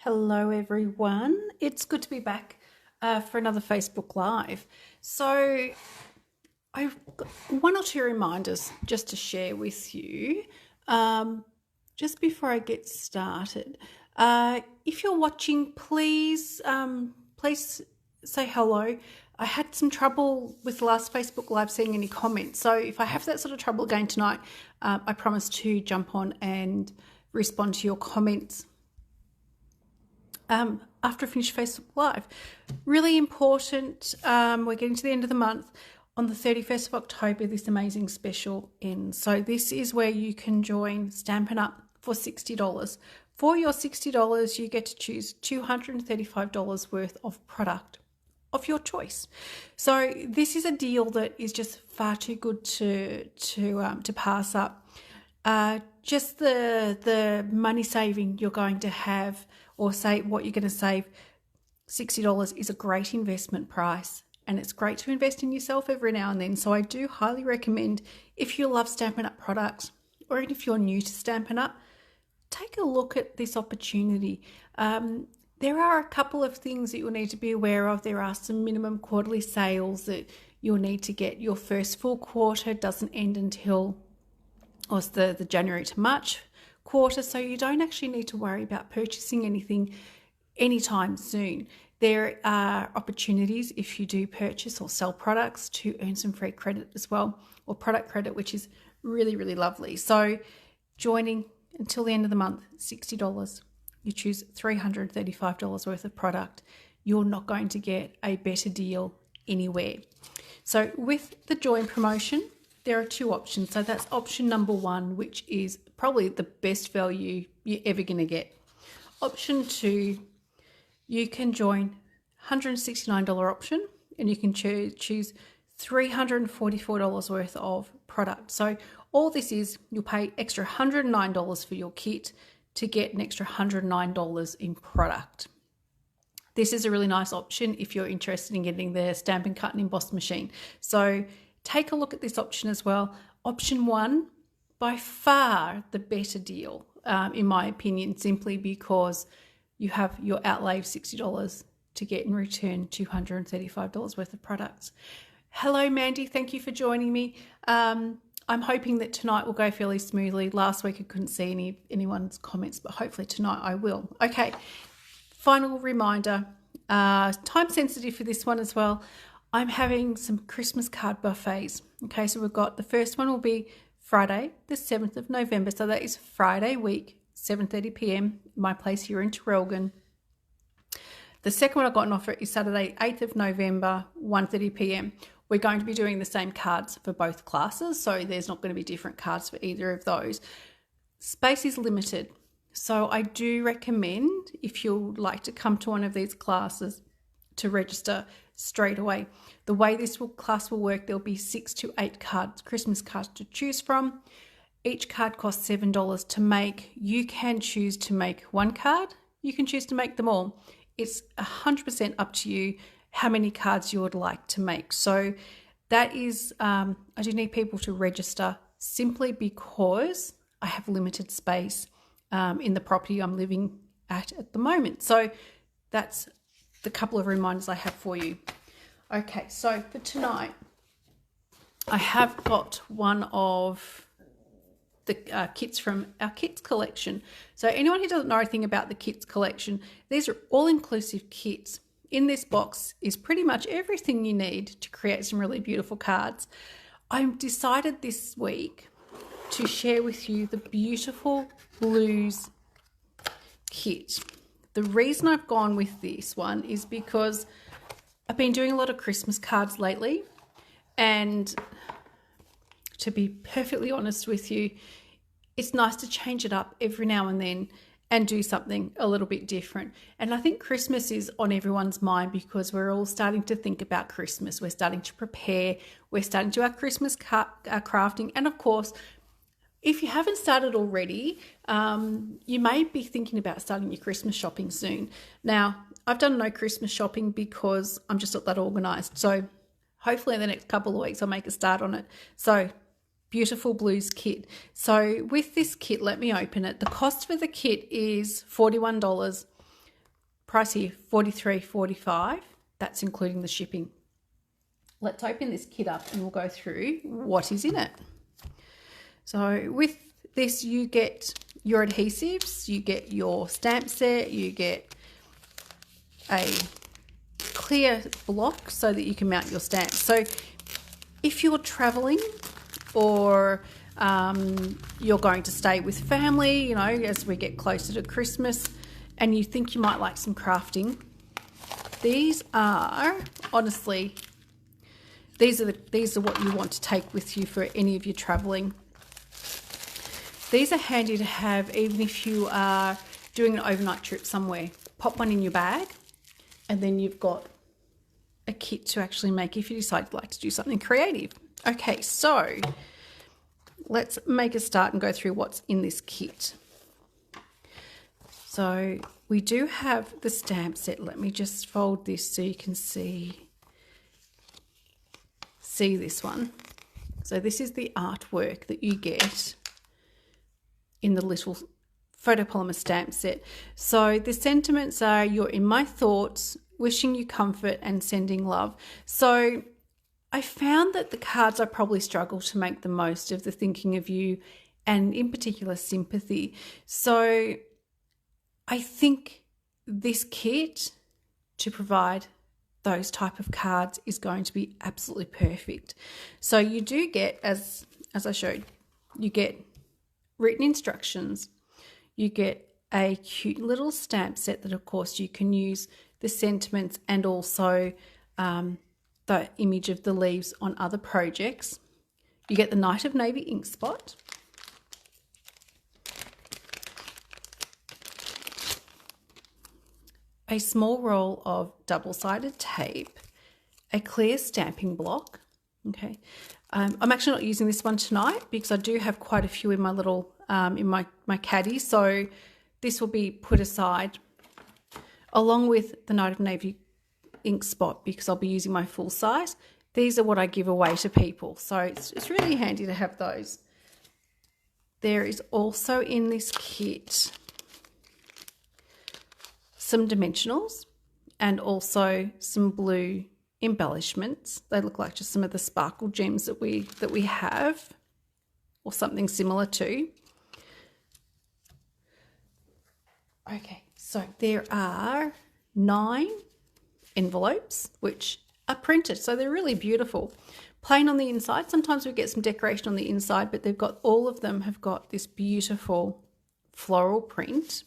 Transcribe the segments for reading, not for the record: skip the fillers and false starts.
Hello everyone, it's good to be back for another Facebook Live. So I've got one or two reminders just to share with you just before I get started. If you're watching, please say hello. I had some trouble with the last Facebook Live seeing any comments. So if I have that sort of trouble again tonight, I promise to jump on and respond to your comments after I finish Facebook Live. Really important, we're getting to the end of the month. On the 31st of October, this amazing special ends. So this is where you can join Stampin' Up for $60. For your $60, you get to choose $235 worth of product of your choice. So this is a deal that is just far too good to pass up. Just the money saving you're going to have, or say what you're going to save, $60 is a great investment price, and it's great to invest in yourself every now and then. So I do highly recommend, if you love Stampin' Up products, or even if you're new to Stampin' Up, take a look at this opportunity. There are a couple of things that you'll need to be aware of. There are some minimum quarterly sales that you'll need to get. Your first full quarter doesn't end until the January to March quarter, so you don't actually need to worry about purchasing anything anytime soon. There are opportunities, if you do purchase or sell products, to earn some free credit as well, or product credit, which is really, really lovely. So joining until the end of the month, $60. You choose $335 worth of product. You're not going to get a better deal anywhere. So with the join promotion, there are two options. So that's option number one, which is probably the best value you're ever going to get. Option two, you can join $169 option, and you can choose $344 worth of product. So all this is, you'll pay extra $109 for your kit to get an extra $109 in product. This is a really nice option if you're interested in getting the Stampin' Cut and Emboss machine. So take a look at this option as well. Option one, by far the better deal, in my opinion, simply because you have your outlay of $60 to get in return $235 worth of products. Hello, Mandy. Thank you for joining me. I'm hoping that tonight will go fairly smoothly. Last week I couldn't see anyone's comments, but hopefully tonight I will. Okay, final reminder, time sensitive for this one as well. I'm having some Christmas card buffets. Okay, so we've got, the first one will be Friday, the 7th of November. So that is Friday week, 7:30 p.m. my place here in Traralgon. The second one I got an offer is Saturday, 8th of November, 1:30 p.m. We're going to be doing the same cards for both classes, so there's not going to be different cards for either of those. Space is limited, so I do recommend, if you'd like to come to one of these classes, to register straight away. The way this class will work, there'll be 6 to 8 cards, Christmas cards to choose from. Each card costs $7 to make. You can choose to make one card. You can choose to make them all. It's 100% up to you how many cards you would like to make. So that is, I do need people to register simply because I have limited space in the property I'm living at the moment. So that's the couple of reminders I have for you. Okay, so for tonight, I have got one of the kits from our kits collection. So anyone who doesn't know anything about the kits collection, these are all-inclusive kits. In this box is pretty much everything you need to create some really beautiful cards. I've decided this week to share with you the beautiful blues kit. The reason I've gone with this one is because I've been doing a lot of Christmas cards lately, and to be perfectly honest with you, it's nice to change it up every now and then and do something a little bit different. And I think Christmas is on everyone's mind because we're all starting to think about Christmas. We're starting to prepare. We're starting to do our Christmas crafting. And of course, if you haven't started already, you may be thinking about starting your Christmas shopping soon. Now, I've done no Christmas shopping because I'm just not that organised. So hopefully in the next couple of weeks, I'll make a start on it. So beautiful blues kit. So with this kit, let me open it. The cost for the kit is $41. price here $43.45. That's including the shipping. Let's open this kit up and we'll go through what is in it. So with this, you get your adhesives, you get your stamp set, you get a clear block so that you can mount your stamps. So if you're traveling or you're going to stay with family, you know, as we get closer to Christmas, and you think you might like some crafting, these are honestly, these are what you want to take with you for any of your traveling. These are handy to have even if you are doing an overnight trip somewhere. Pop one in your bag and then you've got a kit to actually make if you decide you'd like to do something creative. Okay, so let's make a start and go through what's in this kit. So we do have the stamp set. Let me just fold this so you can see this one. So this is the artwork that you get in the little photopolymer stamp set. So the sentiments are, you're in my thoughts, wishing you comfort and sending love. So I found that the cards I probably struggle to make the most of the thinking of you and in particular sympathy. So I think this kit to provide those type of cards is going to be absolutely perfect. So you do get, as I showed, you get written instructions, you get a cute little stamp set that of course you can use the sentiments and also the image of the leaves on other projects. You get the Night of Navy ink spot. A small roll of double-sided tape, a clear stamping block. Okay, I'm actually not using this one tonight because I do have quite a few in my little in my caddy, so this will be put aside along with the Night of Navy ink spot because I'll be using my full size. These are what I give away to people, so it's really handy to have those. There is also in this kit some dimensionals and also some blue embellishments. They look like just some of the sparkle gems that we have or something similar to. Okay, so there are 9 envelopes which are printed, so they're really beautiful. Plain on the inside. Sometimes we get some decoration on the inside, but they've got, all of them have got this beautiful floral print.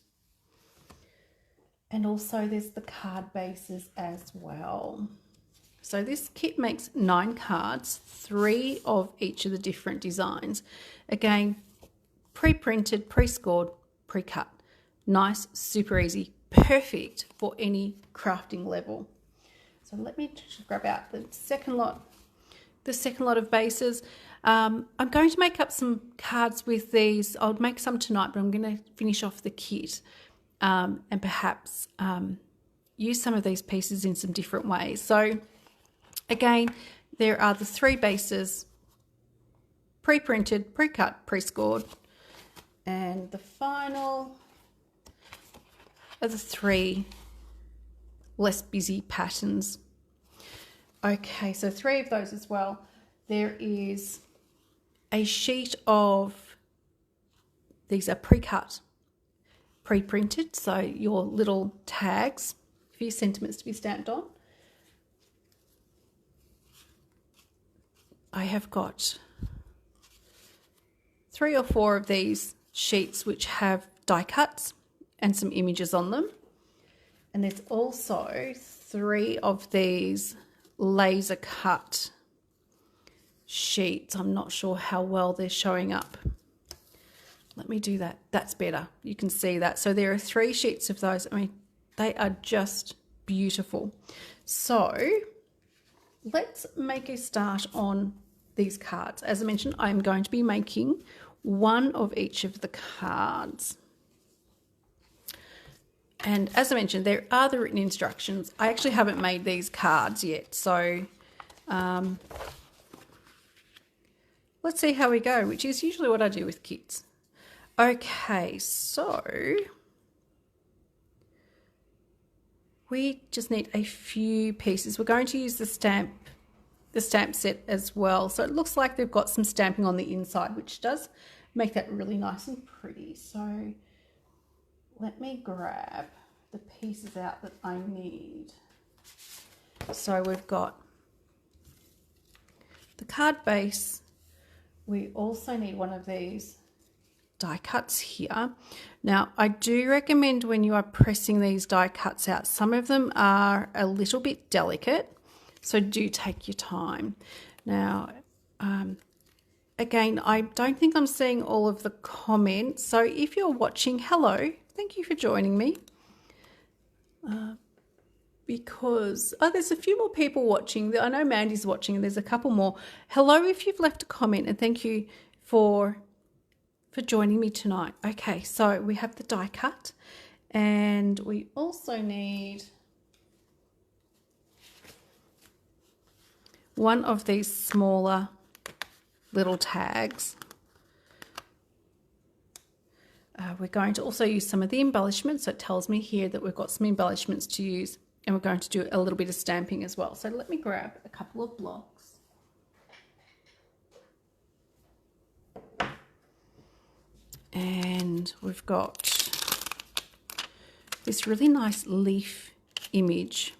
And also there's the card bases as well. So this kit makes 9 cards, 3 of each of the different designs. Again, pre-printed, pre-scored, pre-cut. Nice, super easy, perfect for any crafting level. So let me just grab out the second lot of bases. I'm going to make up some cards with these. I'll make some tonight, but I'm going to finish off the kit. And perhaps use some of these pieces in some different ways. So again, there are the 3 bases, pre-printed, pre-cut, pre-scored, and the final are the 3 less busy patterns. Okay, so 3 of those as well. There is a sheet of, these are pre-cut, pre-printed, so your little tags for your sentiments to be stamped on. I have got 3 or 4 of these sheets which have die cuts and some images on them. And there's also 3 of these laser cut sheets. I'm not sure how well they're showing up. Let me do that. That's better. You can see that. So there are 3 sheets of those. I mean, they are just beautiful. So let's make a start on these cards. As I mentioned, I'm going to be making 1 of each of the cards. And as I mentioned, there are the written instructions. I actually haven't made these cards yet. So let's see how we go, which is usually what I do with kits. Okay, so we just need a few pieces. We're going to use the stamp set as well. So it looks like they've got some stamping on the inside, which does make that really nice and pretty. So let me grab the pieces out that I need. So we've got the card base. We also need one of these die cuts here. Now, I do recommend when you are pressing these die cuts out, some of them are a little bit delicate, so do take your time. Now, again, I don't think I'm seeing all of the comments, so if you're watching, hello, thank you for joining me. Because there's a few more people watching. I know Mandy's watching and there's a couple more. Hello if you've left a comment, and thank you for joining me tonight. Okay, so we have the die cut, and we also need one of these smaller little tags. We're going to also use some of the embellishments. So it tells me here that we've got some embellishments to use, and we're going to do a little bit of stamping as well. So let me grab a couple of blocks. And we've got this really nice leaf image.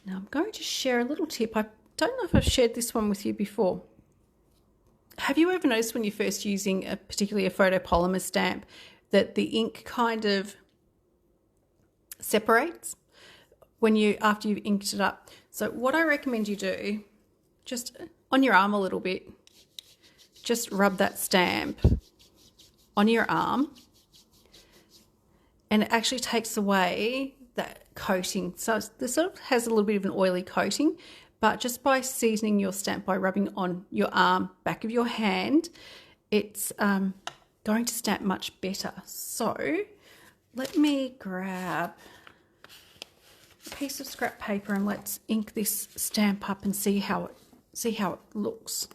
Now I'm going to share a little tip. I don't know if I've shared this one with you before. Have you ever noticed when you're first using particularly a photopolymer stamp that the ink kind of separates after you've inked it up? So what I recommend you do, just on your arm a little bit, just rub that stamp on your arm, and it actually takes away that coating. So this sort of has a little bit of an oily coating, but just by seasoning your stamp, by rubbing on your arm, back of your hand, it's going to stamp much better. So let me grab a piece of scrap paper and let's ink this stamp up and see how it looks.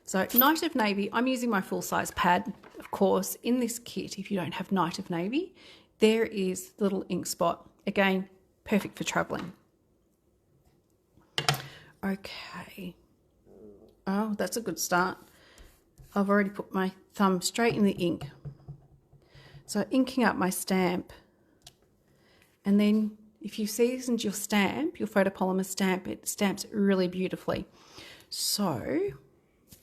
So Night of Navy, I'm using my full-size pad, of course. In this kit, if you don't have Night of Navy, there is the little ink spot. Again, perfect for traveling. Okay. Oh, that's a good start. I've already put my thumb straight in the ink. So inking up my stamp, and then if you've seasoned your stamp, your photopolymer stamp, it stamps really beautifully. So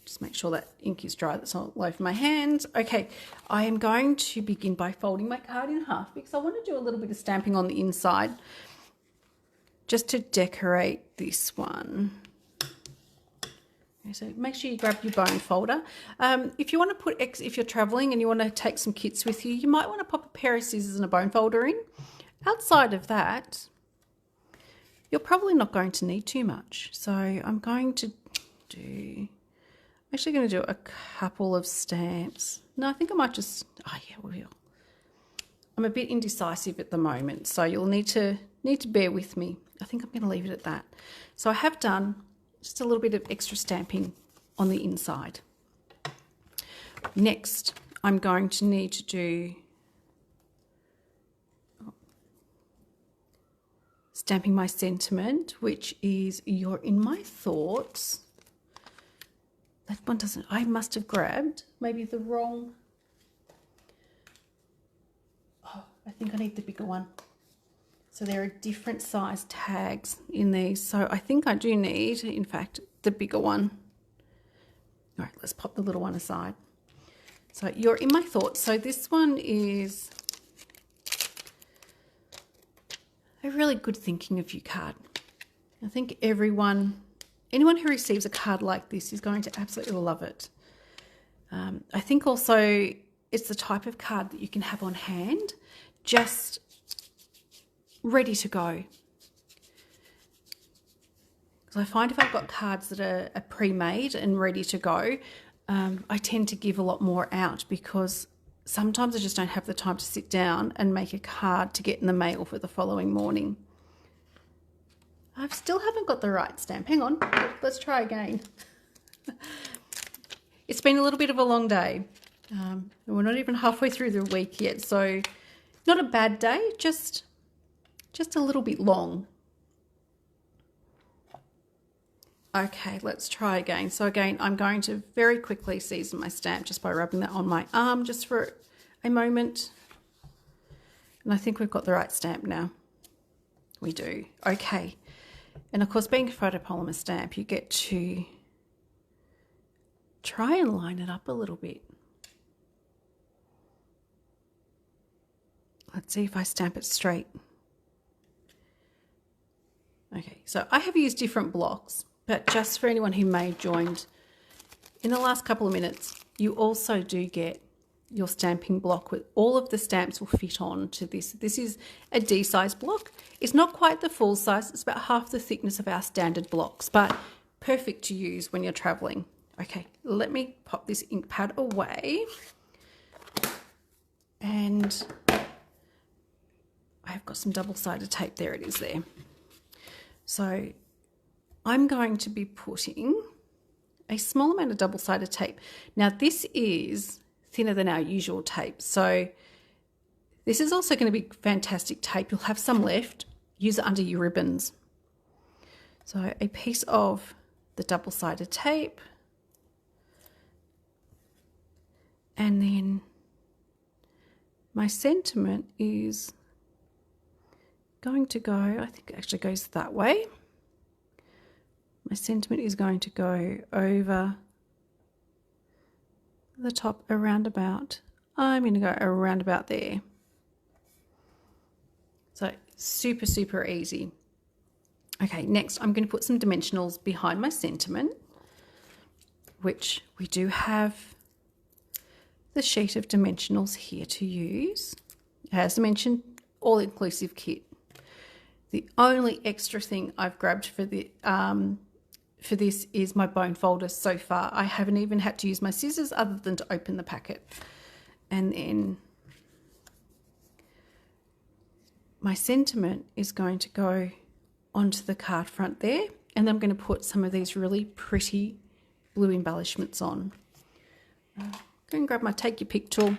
just make sure that ink is dry, that's not all over my hands. Okay, I am going to begin by folding my card in half because I want to do a little bit of stamping on the inside just to decorate this one. Okay, so make sure you grab your bone folder. If you want to if you're traveling and you want to take some kits with you, you might want to pop a pair of scissors and a bone folder in. Outside of that, you're probably not going to need too much. So I'm actually going to do a couple of stamps. No, I think I might just, we will. I'm a bit indecisive at the moment, so you'll need to bear with me. I think I'm going to leave it at that. So I have done just a little bit of extra stamping on the inside. Next, I'm going to need to do stamping my sentiment, which is "You're in my thoughts." That one doesn't, I must have grabbed maybe the wrong, I think I need the bigger one. So there are different size tags in these. So I think I do need, in fact, the bigger one. All right, let's pop the little one aside. So "You're in my thoughts." So this one is a really good thinking of you card. I think anyone who receives a card like this is going to absolutely love it. I think also it's the type of card that you can have on hand, just ready to go. Because I find if I've got cards that are pre-made and ready to go, I tend to give a lot more out because sometimes I just don't have the time to sit down and make a card to get in the mail for the following morning. I still haven't got the right stamp. Hang on, let's try again. It's been a little bit of a long day. And we're not even halfway through the week yet, so not a bad day, just a little bit long. Okay, let's try again. So again, I'm going to very quickly season my stamp just by rubbing that on my arm just for a moment. And I think we've got the right stamp now. We do. Okay. And of course, being a photopolymer stamp, you get to try and line it up a little bit. Let's see if I stamp it straight. Okay, so I have used different blocks, but just for anyone who may have joined in the last couple of minutes, you also do get your stamping block with all of the stamps will fit on to this. This is a D size block. It's not quite the full size. It's about half the thickness of our standard blocks, but perfect to use when you're traveling. Okay, let me pop this ink pad away. And I've got some double-sided tape. There it is there. So I'm going to be putting a small amount of double-sided tape. Now this is thinner than our usual tape, so this is also going to be fantastic tape. You'll have some left. Use it under your ribbons. So a piece of the double-sided tape, and then my sentiment is going to go, I think it actually goes that way. My sentiment is going to go over the top around about, I'm going to go around about there. So super, super easy. Okay, next I'm going to put some dimensionals behind my sentiment, which we do have the sheet of dimensionals here to use. As I mentioned, all-inclusive kit. The only extra thing I've grabbed for this is my bone folder so far. I haven't even had to use my scissors other than to open the packet. And then my sentiment is going to go onto the card front there, and then I'm going to put some of these really pretty blue embellishments on. Go and grab my Take Your Pick tool.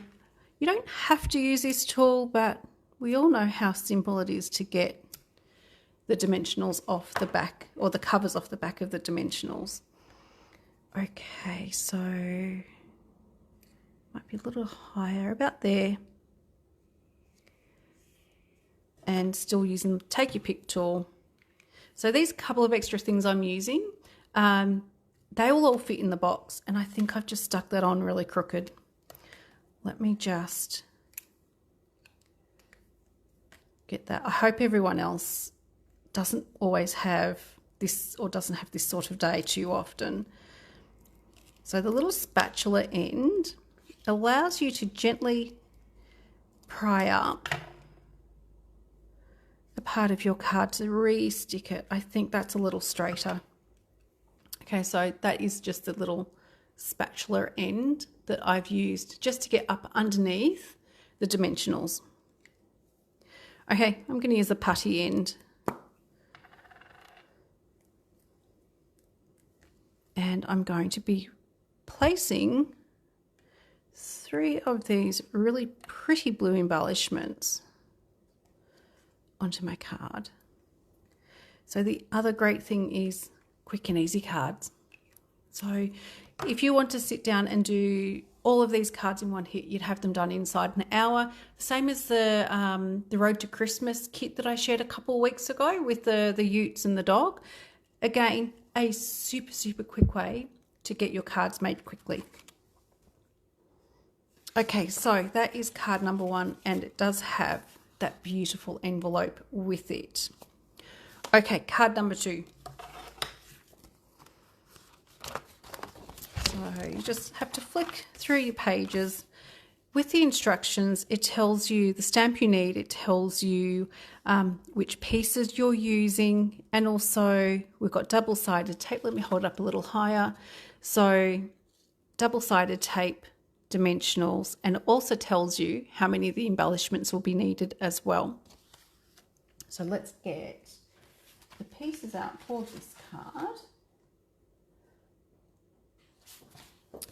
You don't have to use this tool, but we all know how simple it is to get the dimensionals off the back, or the covers off the back of the dimensionals. Okay, so might be a little higher, about there. And still using the Take Your Pick tool. So these couple of extra things I'm using, they will all fit in the box, and I think I've just stuck that on really crooked. Let me just get that. I hope everyone else doesn't always have this, or doesn't have this sort of day too often. So the little spatula end allows you to gently pry up a part of your card to re-stick it. I think that's a little straighter. Okay, so that is just the little spatula end that I've used just to get up underneath the dimensionals. Okay, I'm going to use a putty end. And I'm going to be placing 3 of these really pretty blue embellishments onto my card. So the other great thing is quick and easy cards. So if you want to sit down and do all of these cards in one hit, you'd have them done inside an hour. The same as the Road to Christmas kit that I shared a couple of weeks ago with the Utes and the dog. Again, a super, super quick way to get your cards made quickly. Okay, so that is card number 1, and it does have that beautiful envelope with it. Okay, card number 2. So you just have to flick through your pages. With the instructions, it tells you the stamp you need, it tells you which pieces you're using, and also we've got double-sided tape. Let me hold it up a little higher. So double-sided tape, dimensionals, and it also tells you how many of the embellishments will be needed as well. So let's get the pieces out for this card,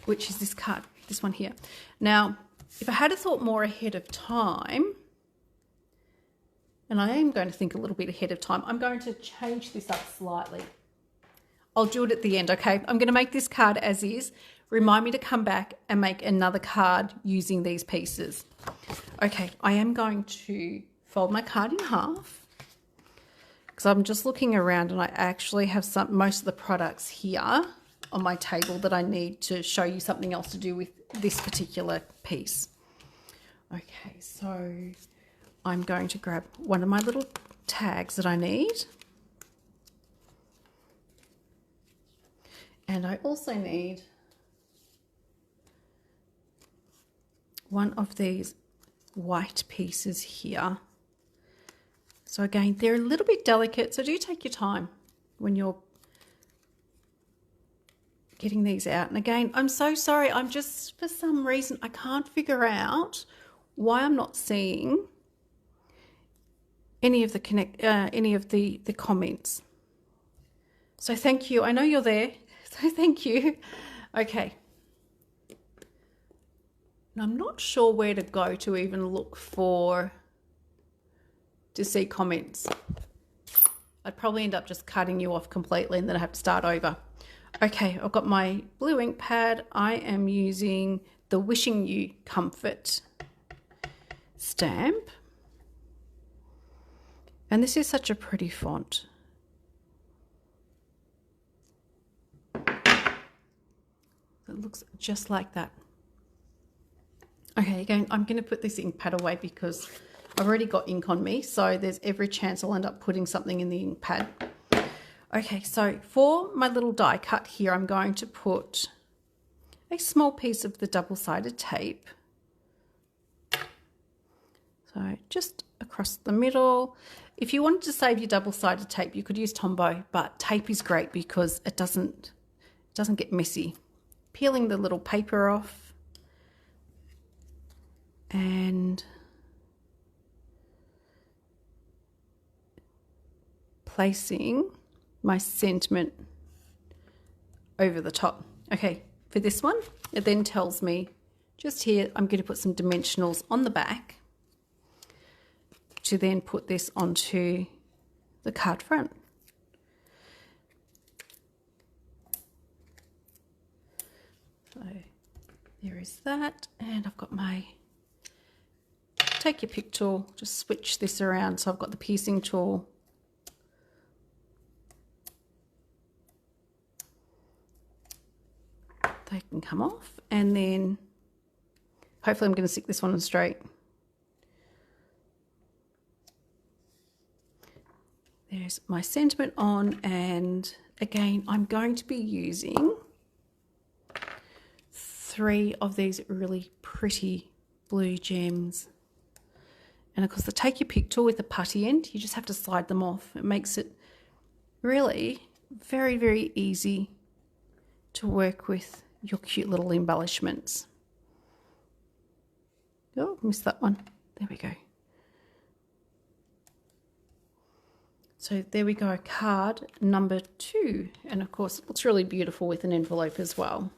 which is this card. this one here. Now, if I had thought more ahead of time, and I am going to think a little bit ahead of time, I'm going to change this up slightly. I'll do it at the end, okay? I'm going to make this card as is. Remind me to come back and make another card using these pieces. Okay, I am going to fold my card in half because I'm just looking around and I actually have most of the products here on my table that I need to show you something else to do with this particular piece. Okay, so I'm going to grab one of my little tags that I need. And I also need one of these white pieces here. So again, they're a little bit delicate, so do take your time when you're getting these out. And again, I'm so sorry, I'm just, for some reason, I can't figure out why I'm not seeing any of the comments. So thank you. I know you're there, so thank you. Okay. And I'm not sure where to go to even look to see comments. I'd probably end up just cutting you off completely and then I have to start over. Okay, I've got my blue ink pad. I am using the Wishing You Comfort stamp. And this is such a pretty font. It looks just like that. Okay, again, I'm going to put this ink pad away because I've already got ink on me, so there's every chance I'll end up putting something in the ink pad. Okay, so for my little die cut here, I'm going to put a small piece of the double-sided tape. So just across the middle. If you wanted to save your double-sided tape, you could use Tombow, but tape is great because it doesn't get messy. Peeling the little paper off. And placing my sentiment over the top. Okay, for this one, it then tells me just here, I'm going to put some dimensionals on the back to then put this onto the card front. So there is that, and I've got my take your pick tool, just switch this around. So I've got the piercing tool. They can come off, and then hopefully I'm going to stick this one on straight. There's my sentiment on, and again, I'm going to be using 3 of these really pretty blue gems. And of course, the take your pick tool with the putty end, you just have to slide them off. It makes it really very, very easy to work with your cute little embellishments. Oh, missed that one. There we go. So there we go, card number 2. And of course, it looks really beautiful with an envelope as well.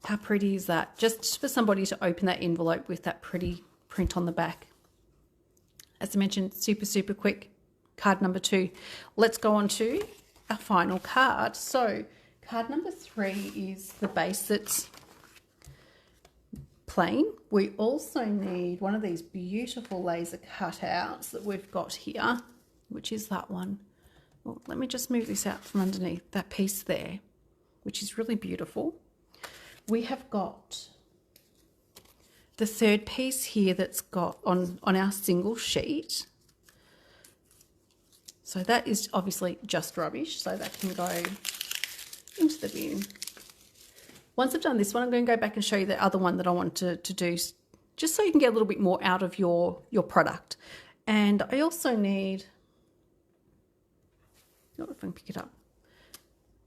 How pretty is that? Just for somebody to open that envelope with that pretty print on the back. As I mentioned, super, super quick. Card number 2. Let's go on to our final card. So card number 3 is the base that's plain. We also need one of these beautiful laser cutouts that we've got here, which is that one. Well, let me just move this out from underneath that piece there, which is really beautiful. We have got the third piece here that's got on our single sheet. So that is obviously just rubbish, so that can go into the bin. Once I've done this one, I'm going to go back and show you the other one that I want to do, just so you can get a little bit more out of your product. And I also need, not if I can pick it up,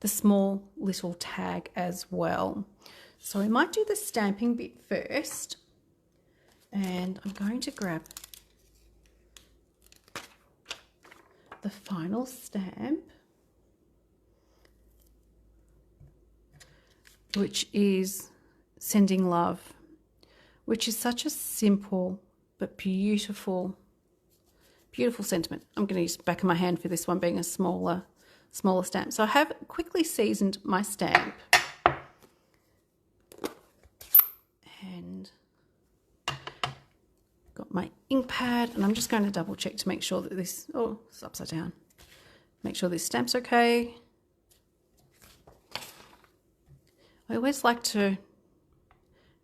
the small little tag as well. So I might do the stamping bit first. And I'm going to grab the final stamp, which is Sending Love, which is such a simple but beautiful sentiment. I'm going to use the back of my hand for this one, being a smaller stamp. So I have quickly seasoned my stamp and got my ink pad, and I'm just going to double check to make sure that this, oh, it's upside down. Make sure this stamp's okay. I always like to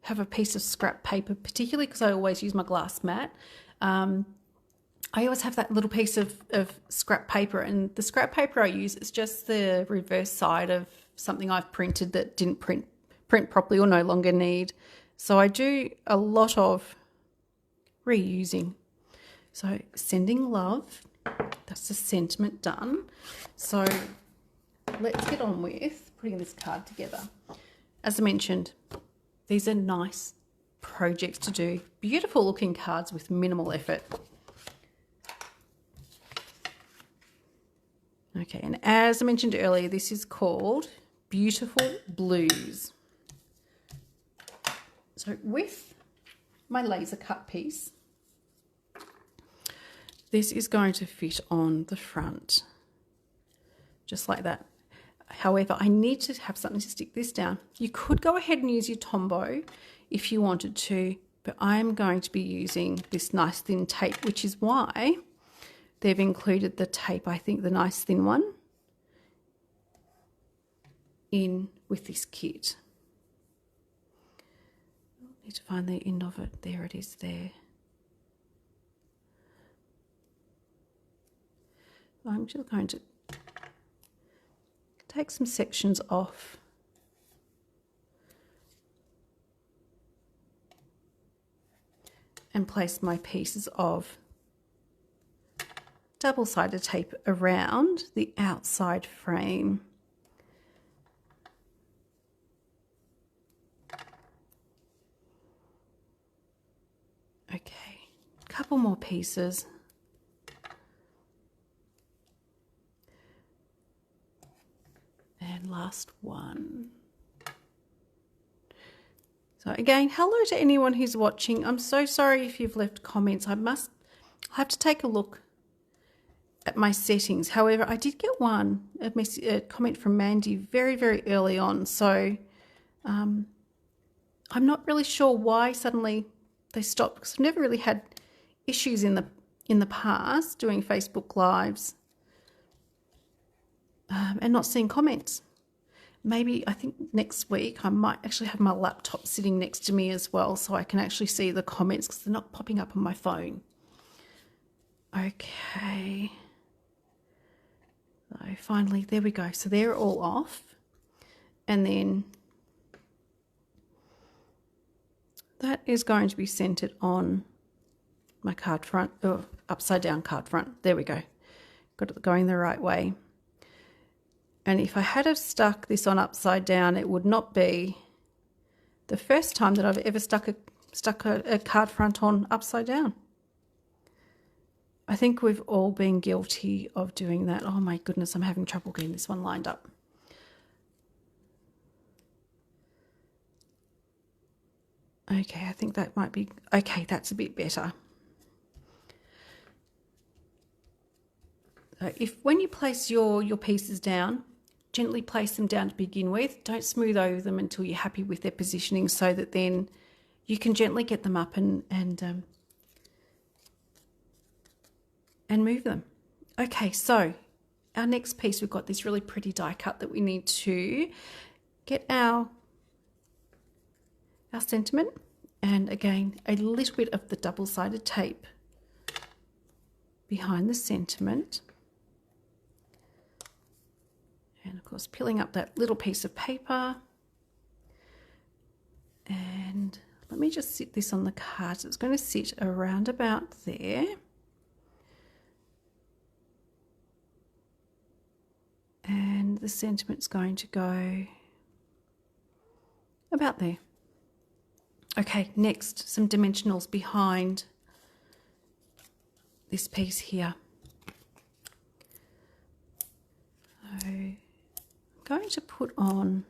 have a piece of scrap paper, particularly because I always use my glass mat. I always have that little piece of scrap paper, and the scrap paper I use is just the reverse side of something I've printed that didn't print properly or no longer need. So I do a lot of reusing. So Sending Love, that's the sentiment done. So let's get on with putting this card together. As I mentioned, these are nice projects to do. Beautiful looking cards with minimal effort. Okay, and as I mentioned earlier, this is called Beautiful Blues. So with my laser cut piece, this is going to fit on the front, just like that. However, I need to have something to stick this down. You could go ahead and use your Tombow if you wanted to, but I'm going to be using this nice thin tape, which is why they've included the tape, I think the nice thin one, in with this kit. I need to find the end of it. There it is there. I'm just going to take some sections off and place my pieces of double-sided tape around the outside frame. Okay, a couple more pieces. And last one. So again, hello to anyone who's watching. I'm so sorry if you've left comments. I'll have to take a look at my settings. However, I did get a comment from Mandy very, very early on. So I'm not really sure why suddenly they stopped, because I've never really had issues in the past doing Facebook Lives and not seeing comments. Maybe I think next week I might actually have my laptop sitting next to me as well, so I can actually see the comments because they're not popping up on my phone. Okay. So finally, there we go. So they're all off. And then that is going to be centered on my card front, or upside down card front. There we go. Got it going the right way. And if I had have stuck this on upside down, it would not be the first time that I've ever stuck a card front on upside down. I think we've all been guilty of doing that. Oh my goodness, I'm having trouble getting this one lined up. Okay, I think that might be, okay, that's a bit better. So when you place your pieces down, gently place them down to begin with. Don't smooth over them until you're happy with their positioning, so that then you can gently get them up and move them. Okay, so our next piece, we've got this really pretty die cut that we need to get our sentiment, and again a little bit of the double-sided tape behind the sentiment, and of course peeling up that little piece of paper. And let me just sit this on the card. So it's going to sit around about there. And the sentiment's going to go about there. Okay, next, some dimensionals behind this piece here. So I'm going to put on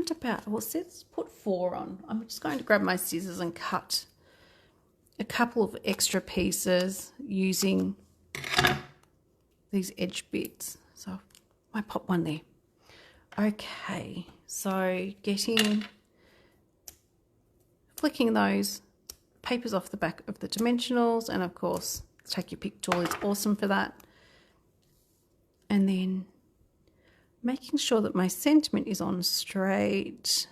around about, well, let's put 4 on. I'm just going to grab my scissors and cut a couple of extra pieces using these edge bits. So I might pop one there. Okay, so flicking those papers off the back of the dimensionals, and of course, take your pick tool, it's awesome for that. And then making sure that my sentiment is on straight.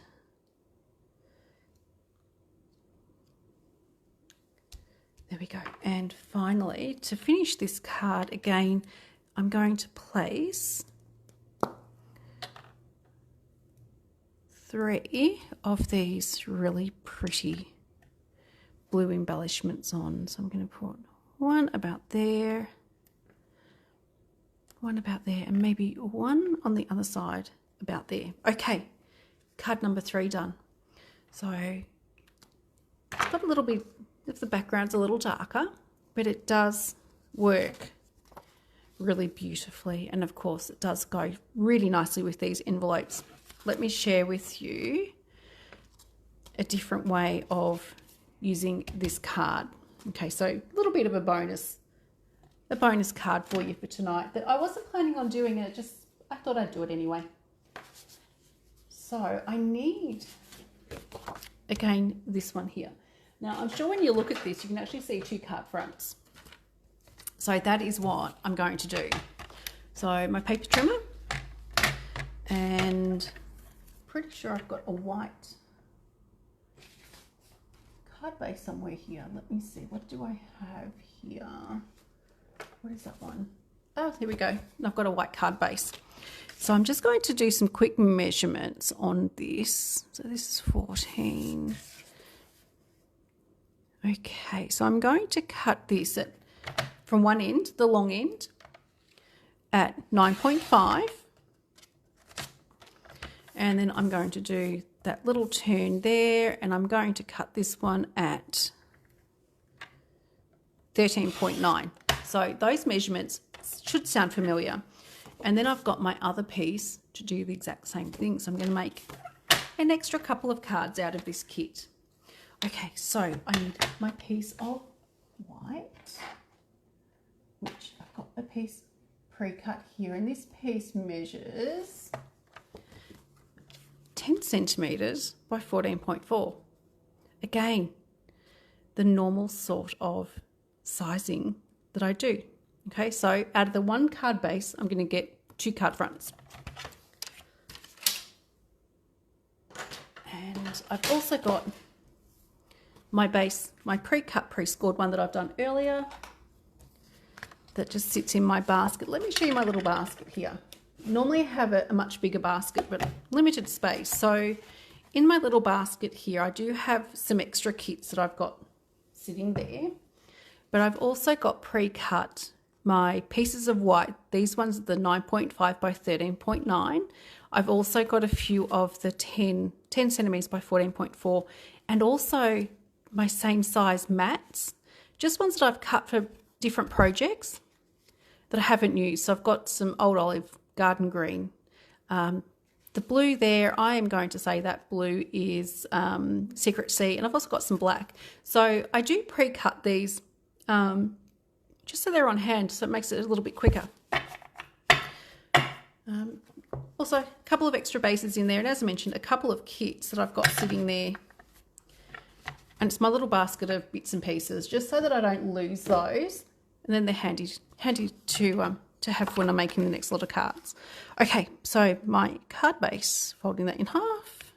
There we go. And finally, to finish this card, again, I'm going to place 3 of these really pretty blue embellishments on. So I'm going to put one about there, one about there, and maybe one on the other side about there. Okay, card number 3 done. So it's got a little bit, if the background's a little darker, but it does work really beautifully. And of course, it does go really nicely with these envelopes. Let me share with you a different way of using this card. Okay, so a little bit of a bonus card for you for tonight that I wasn't planning on doing it, just I thought I'd do it anyway. So I need, again, this one here. Now, I'm sure when you look at this, you can actually see 2 card fronts. So that is what I'm going to do. So my paper trimmer, and pretty sure I've got a white card base somewhere here. Let me see, what do I have here? What is that one? Oh, here we go. I've got a white card base. So I'm just going to do some quick measurements on this. So this is 14. Okay, so I'm going to cut this from one end, the long end, at 9.5. And then I'm going to do that little turn there, and I'm going to cut this one at 13.9. So those measurements should sound familiar. And then I've got my other piece to do the exact same thing. So I'm going to make an extra couple of cards out of this kit. Okay, so I need my piece of white, which I've got a piece pre-cut here, and this piece measures 10 centimetres by 14.4. Again, the normal sort of sizing that I do. Okay, so out of the 1 card base, I'm going to get 2 card fronts. And I've also got my base, my pre-cut, pre-scored one that I've done earlier that just sits in my basket. Let me show you my little basket here. Normally I have a much bigger basket, but limited space. So in my little basket here, I do have some extra kits that I've got sitting there, but I've also got pre-cut my pieces of white. These ones are the 9.5 by 13.9. I've also got a few of the 10 centimetres by 14.4, and also my same size mats, just ones that I've cut for different projects that I haven't used. So I've got some old olive garden green. The blue there, I am going to say that blue is Secret Sea, and I've also got some black. So I do pre-cut these just so they're on hand, so it makes it a little bit quicker. Also, a couple of extra bases in there, and as I mentioned, a couple of kits that I've got sitting there. And it's my little basket of bits and pieces, just so that I don't lose those. And then they're handy to have when I'm making the next lot of cards. Okay, so my card base, folding that in half.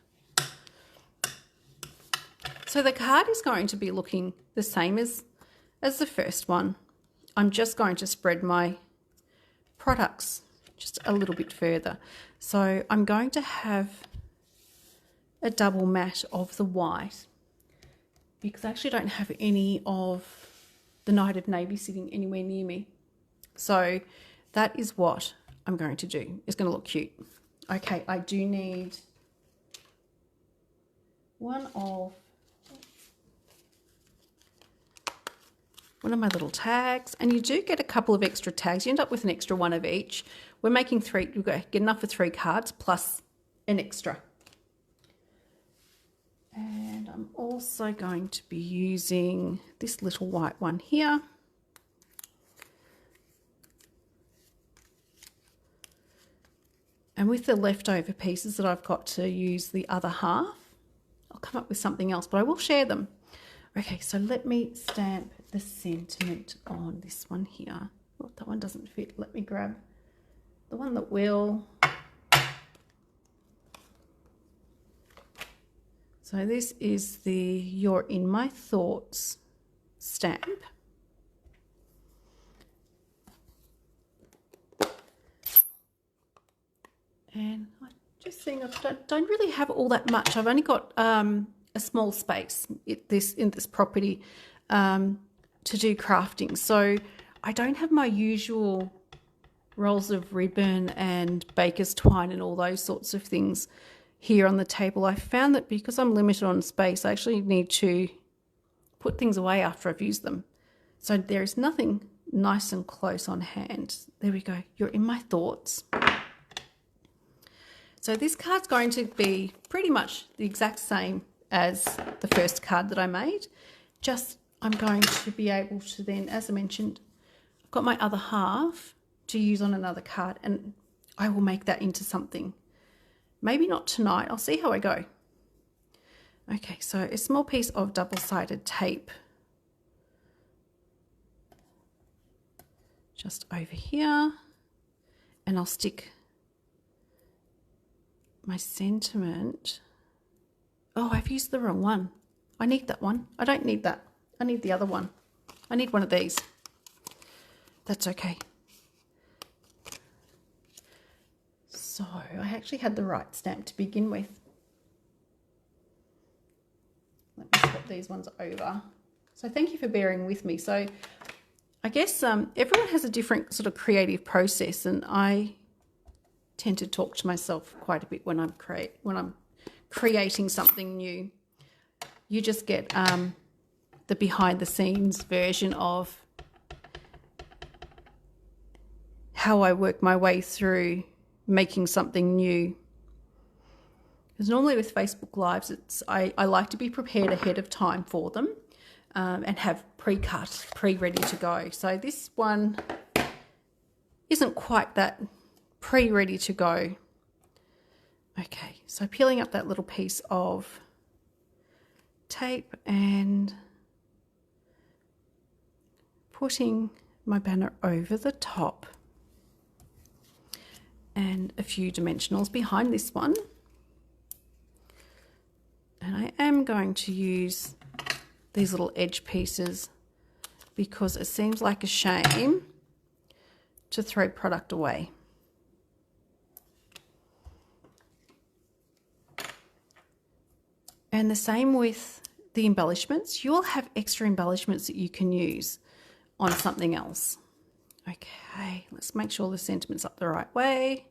So the card is going to be looking the same as the first one. I'm just going to spread my products just a little bit further. So I'm going to have a double mat of the white, because I actually don't have any of the Night of Navy sitting anywhere near me. So that is what I'm going to do. It's going to look cute. Okay, I do need one of my little tags, and you do get a couple of extra tags. You end up with an extra one of each. We're making 3, we've got to get enough for 3 cards plus an extra. And I'm also going to be using this little white one here. And with the leftover pieces that I've got to use the other half, I'll come up with something else, but I will share them. Okay, so let me stamp the sentiment on this one here. Oh, that one doesn't fit. Let me grab the one that will. So this is the You're in My Thoughts stamp. And I just think I don't really have all that much. I've only got a small space in this property to do crafting. So I don't have my usual rolls of ribbon and baker's twine and all those sorts of things here on the table. I found that because I'm limited on space, I actually need to put things away after I've used them. So there is nothing nice and close on hand. There we go. You're in my thoughts. So this card's going to be pretty much the exact same as the first card that I made. Just I'm going to be able to then, as I mentioned, I've got my other half to use on another card, and I will make that into something. Maybe not tonight. I'll see how I go. Okay, so a small piece of double-sided tape just over here, and I'll stick my sentiment. Oh, I've used the wrong one. I need that one. I don't need that. I need the other one. I need one of these. That's okay. So I actually had the right stamp to begin with. Let me swap these ones over. So thank you for bearing with me. So I guess everyone has a different sort of creative process, and I tend to talk to myself quite a bit when I'm creating something new. You just get the behind the scenes version of how I work my way through making something new. Because normally with Facebook Lives, I like to be prepared ahead of time for them and have pre-cut, pre-ready to go. So this one isn't quite that pre-ready to go. Okay, so peeling up that little piece of tape and putting my banner over the top, and a few dimensionals behind this one. And I am going to use these little edge pieces because it seems like a shame to throw product away. And the same with the embellishments. You'll have extra embellishments that you can use on something else. Okay, let's make sure the sentiment's up the right way.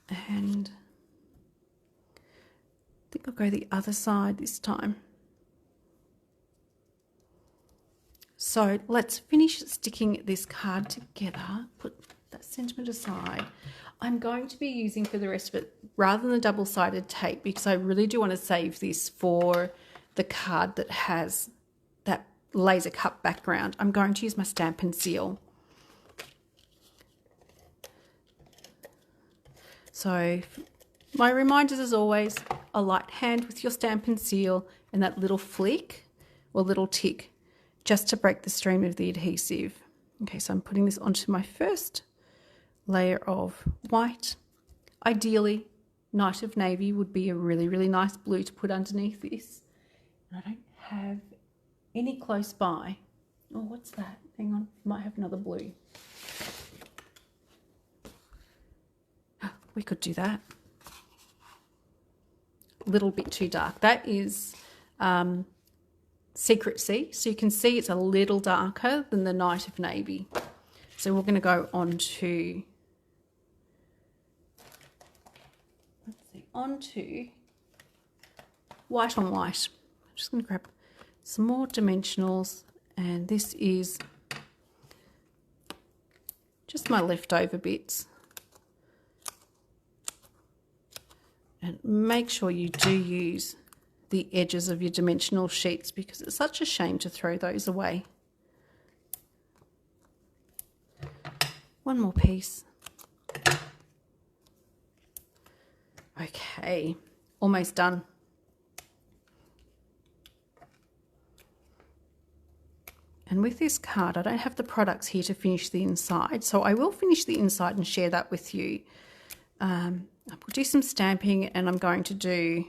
And I think I'll go the other side this time. So let's finish sticking this card together. Put that sentiment aside. I'm going to be using for the rest of it, rather than the double-sided tape, because I really do want to save this for the card that has that laser cut background. I'm going to use my Stampin' Seal. So my reminders, as always, a light hand with your Stampin' Seal and that little flick or little tick just to break the stream of the adhesive. Okay, so I'm putting this onto my first layer of white. Ideally, Night of Navy would be a really, really nice blue to put underneath this. And I don't have any close by. Oh, what's that? Hang on, might have another blue. We could do that. A little bit too dark. That is Secret Sea. So you can see it's a little darker than the Night of Navy. So we're going to go on to, onto white on white. I'm just going to grab some more dimensionals, and this is just my leftover bits. And make sure you do use the edges of your dimensional sheets because it's such a shame to throw those away. One more piece. Okay, almost done. And with this card, I don't have the products here to finish the inside, so I will finish the inside and share that with you. I'll do some stamping, and I'm going to do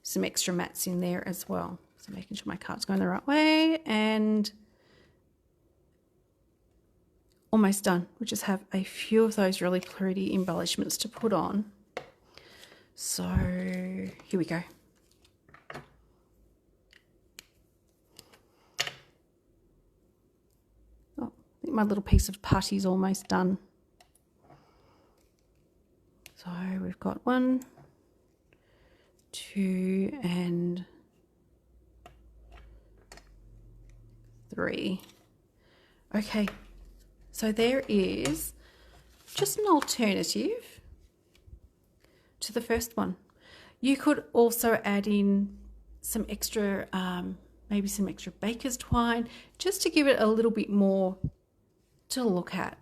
some extra mats in there as well. So making sure my card's going the right way, and almost done. We just have a few of those really pretty embellishments to put on. So here we go. My little piece of putty's almost done. So we've got 1, 2, and 3. Okay, so there is just an alternative to the first one. You could also add in some extra, maybe some extra baker's twine, just to give it a little bit more to look at.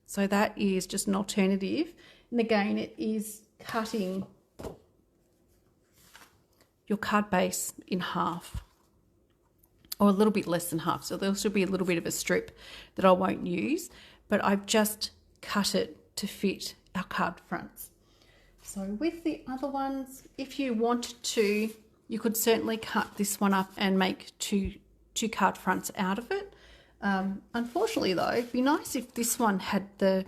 So that is just an alternative, and again it is cutting your card base in half, or a little bit less than half, so there'll still be a little bit of a strip that I won't use, but I've just cut it to fit our card fronts. So with the other ones, if you wanted to, you could certainly cut this one up and make two card fronts out of it. Unfortunately though, it'd be nice if this one had the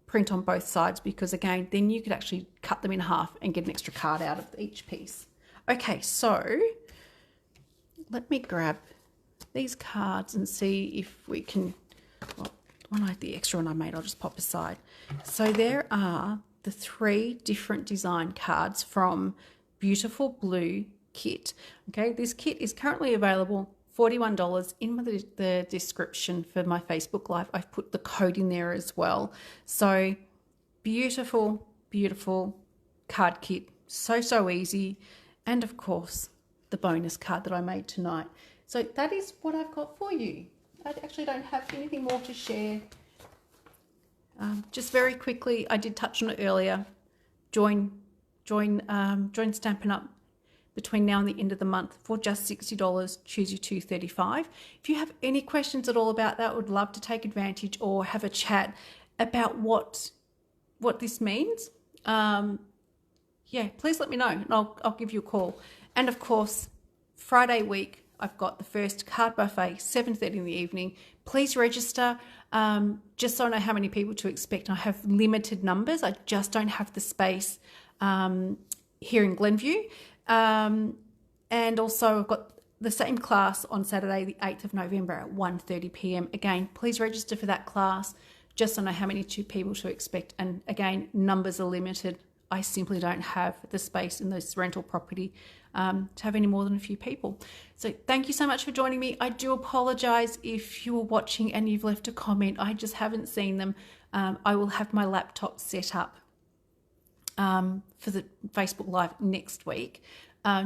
print on both sides, because again, then you could actually cut them in half and get an extra card out of each piece. Okay, so let me grab these cards and see if we can, well, the extra one I made, I'll just pop aside. So there are the 3 different design cards from Beautiful Blue Kit. Okay, this kit is currently available $41 in the description for my Facebook Live. I've put the code in there as well. So beautiful, beautiful card kit. So easy. And of course, the bonus card that I made tonight. So that is what I've got for you. I actually don't have anything more to share. Just very quickly, I did touch on it earlier. Join Stampin' Up between now and the end of the month for just $60, choose your $2.35. If you have any questions at all about that, would love to take advantage or have a chat about what this means. Yeah, please let me know and I'll give you a call. And of course, Friday week, I've got the first card buffet, 7:30 in the evening. Please register, just so I know how many people to expect. I have limited numbers. I just don't have the space here in Glenview. And also I've got the same class on Saturday, the 8th of November at 1:30 p.m. Again, please register for that class, just so I know how many people to expect. And again, numbers are limited. I simply don't have the space in this rental property to have any more than a few people. So thank you so much for joining me. I do apologize if you were watching and you've left a comment. I just haven't seen them. I will have my laptop set up for the Facebook Live next week,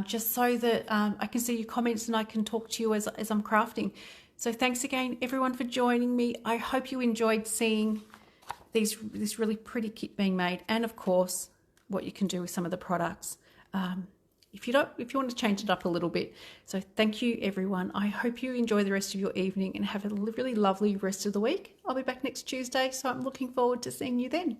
just so that I can see your comments and I can talk to you as I'm crafting. So thanks again, everyone, for joining me. I hope you enjoyed seeing this really pretty kit being made, and of course, what you can do with some of the products. If you want to change it up a little bit. So thank you, everyone. I hope you enjoy the rest of your evening and have a really lovely rest of the week. I'll be back next Tuesday, so I'm looking forward to seeing you then.